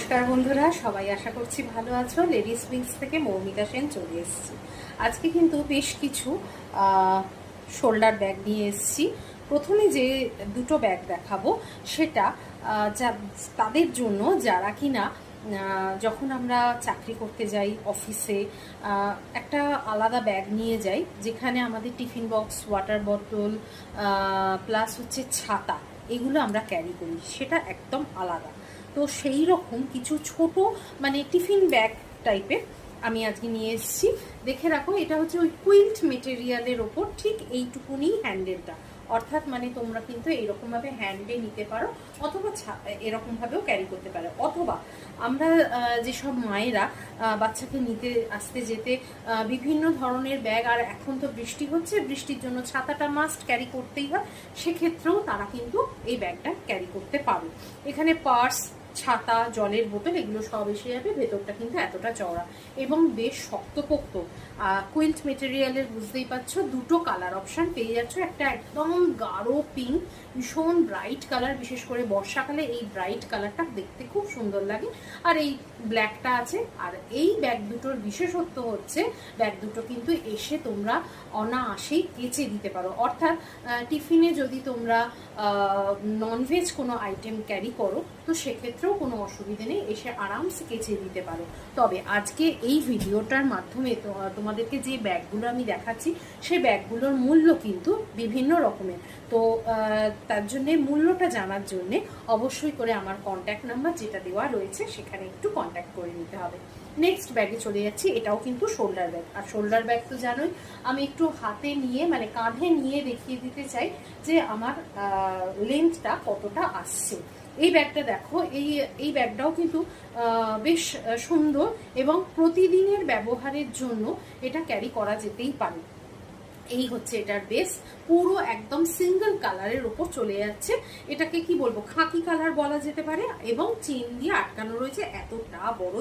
নমস্কার বন্ধুরা, সবাই আশা করছি ভালো আছো। লেডিস উইংস থেকে মৌমিতা সেন চলে এসেছি। আজকে কিন্তু বেশ কিছু শোল্ডার ব্যাগ নিয়ে এসেছি। প্রথমে যে দুটো ব্যাগ দেখাবো সেটা যা তাদের জন্য যারা কিনা যখন আমরা চাকরি করতে যাই অফিসে একটা আলাদা ব্যাগ নিয়ে যাই, যেখানে আমাদের টিফিন বক্স, ওয়াটার বোতল প্লাস হচ্ছে ছাতা, এগুলো আমরা ক্যারি করি, সেটা একদম আলাদা। তো সেই রকম কিছু ছোট মানে টিফিন ব্যাগ টাইপের আমি আজকে নিয়ে এসেছি। দেখে রাখো, এটা হচ্ছে ওই কুইল্ট মেটেরিয়ালের ওপর ঠিক এইটুকুনি হ্যান্ডেলটা, অর্থাৎ মানে তোমরা কিন্তু এইরকমভাবে হ্যান্ডে নিতে পারো, অথবা এরকমভাবেও ক্যারি করতে পারো। অথবা আমরা যেসব মায়েরা বাচ্চাকে নিতে আসতে যেতে বিভিন্ন ধরনের ব্যাগ, আর এখন তো বৃষ্টি হচ্ছে, বৃষ্টির জন্য ছাতাটা মাস্ট ক্যারি করতেই হয়, সেক্ষেত্রেও তারা কিন্তু এই ব্যাগটা ক্যারি করতে পারো। এখানে পার্স, ছাতা, জলের বোতল, এগুলো সব এসে যাবে। ভেতরটা কিন্তু এতটা চওড়া এবং বেশ শক্তপোক্ত কুইল্ট মেটেরিয়ালের, বুঝতেই পারছো। দুটো কালার অপশান পেয়ে যাচ্ছ, একটা একদম গাঢ় পিঙ্ক, ভীষণ ব্রাইট কালার, বিশেষ করে বর্ষাকালে এই ব্রাইট কালারটা দেখতে খুব সুন্দর লাগে, আর এই ব্ল্যাকটা আছে। আর এই ব্যাগ দুটোর বিশেষত্ব হচ্ছে ব্যাগ দুটো কিন্তু এসে তোমরা অনায়াসেই কেচে দিতে পারো, অর্থাৎ টিফিনে যদি তোমরা ননভেজ কোনো আইটেম ক্যারি করো তো সেক্ষেত্রেও কোনো অসুবিধে নেই, এসে আরামসে কেচে দিতে পারো। তবে আজকে এই ভিডিওটার মাধ্যমে তোমাদেরকে যে ব্যাগগুলো আমি দেখাচ্ছি, সেই ব্যাগগুলোর মূল্য কিন্তু বিভিন্ন রকমের। তো তার জন্যে মূল্যটা জানার জন্যে অবশ্যই করে আমার কন্ট্যাক্ট নাম্বার যেটা দেওয়া রয়েছে সেখানে একটু কন্ট্যাক্ট করে নিতে হবে। নেক্সট ব্যাগে চলে যাচ্ছি। এটাও কিন্তু শোল্ডার ব্যাগ, আর শোল্ডার ব্যাগ তো জানোই, আমি একটু হাতে নিয়ে মানে কাঁধে নিয়ে দেখিয়ে দিতে চাই যে আমার লেন্থটা কতটা আসছে। এই ব্যাগটা দেখো, এই ব্যাগটাও কিন্তু বেশ সুন্দর এবং প্রতিদিনের ব্যবহারের জন্য এটা ক্যারি করা যেতেই পারে। এই হচ্ছে এটার বেস, পুরো একদম সিঙ্গেল কালারের ওপর চলে যাচ্ছে। এটাকে কি বলবো, খাকি কালার বলা যেতে পারে, এবং চেন দিয়ে আটকানো রয়েছে, এতটা বড়